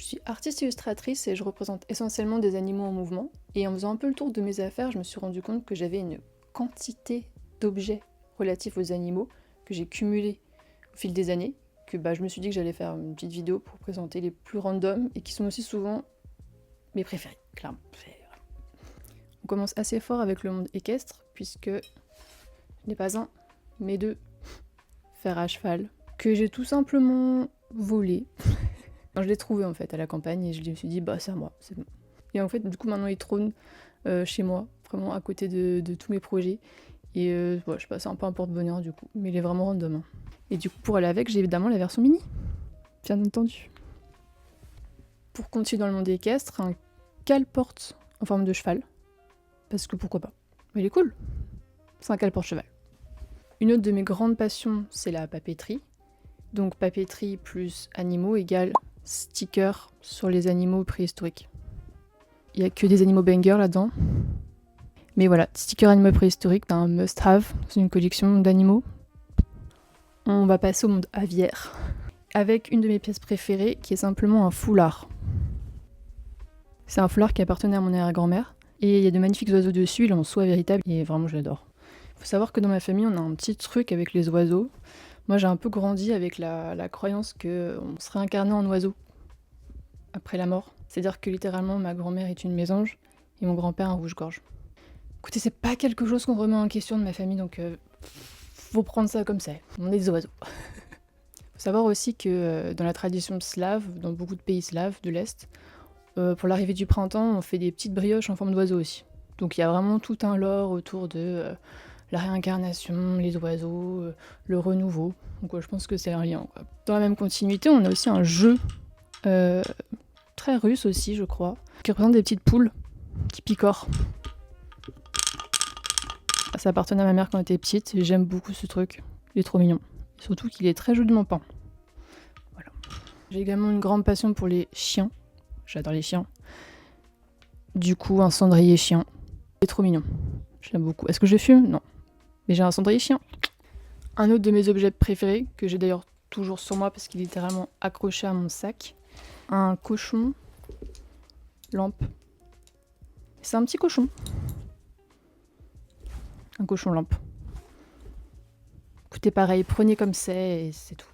Je suis artiste illustratrice et je représente essentiellement des animaux en mouvement. Et en faisant un peu le tour de mes affaires, je me suis rendu compte que j'avais une quantité d'objets relatifs aux animaux que j'ai cumulés au fil des années, que je me suis dit que j'allais faire une petite vidéo pour présenter les plus random et qui sont aussi souvent mes préférés, clairement. On commence assez fort avec le monde équestre, puisque je n'ai pas un, mais deux fers à cheval, que j'ai tout simplement volé. Je l'ai trouvé en fait à la campagne et je me suis dit c'est à moi, c'est bon. Et en fait du coup maintenant il trône chez moi, vraiment à côté de tous mes projets. Et je sais pas, c'est un peu un porte-bonheur du coup, mais il est vraiment random. Hein. Et du coup pour aller avec, j'ai évidemment la version mini, bien entendu. Pour continuer dans le monde équestre, un cale-porte en forme de cheval, parce que pourquoi pas. Mais il est cool, c'est un cale-porte cheval. Une autre de mes grandes passions, c'est la papeterie. Donc papeterie plus animaux égale stickers sur les animaux préhistoriques. Il n'y a que des animaux bangers là-dedans. Mais voilà, stickers animaux préhistoriques, t'as un must-have, c'est une collection d'animaux. On va passer au monde aviaire, avec une de mes pièces préférées qui est simplement un foulard. C'est un foulard qui appartenait à mon arrière-grand-mère, et il y a de magnifiques oiseaux dessus, il est en soie véritable, et vraiment je l'adore. Faut savoir que dans ma famille, on a un petit truc avec les oiseaux. Moi, j'ai un peu grandi avec la croyance qu'on se réincarnait en oiseau après la mort. C'est-à-dire que littéralement, ma grand-mère est une mésange et mon grand-père un rouge-gorge. Écoutez, c'est pas quelque chose qu'on remet en question de ma famille, donc faut prendre ça comme ça. On est des oiseaux. Faut savoir aussi que dans la tradition slave, dans beaucoup de pays slaves de l'Est, pour l'arrivée du printemps, on fait des petites brioches en forme d'oiseau aussi. Donc il y a vraiment tout un lore autour de la réincarnation, les oiseaux, le renouveau. Donc je pense que c'est un lien. Quoi. Dans la même continuité, on a aussi un jeu très russe aussi, je crois, qui représente des petites poules qui picorent. Ça appartenait à ma mère quand elle était petite et j'aime beaucoup ce truc. Il est trop mignon. Surtout qu'il est très joliment peint. Voilà. J'ai également une grande passion pour les chiens. J'adore les chiens. Du coup, un cendrier chien. Il est trop mignon. Je l'aime beaucoup. Est-ce que je fume ? Non. Mais j'ai un cendrier chien. Un autre de mes objets préférés, que j'ai d'ailleurs toujours sur moi parce qu'il est littéralement accroché à mon sac. Un cochon lampe. C'est un petit cochon. Un cochon lampe. Écoutez, pareil, prenez comme c'est et c'est tout.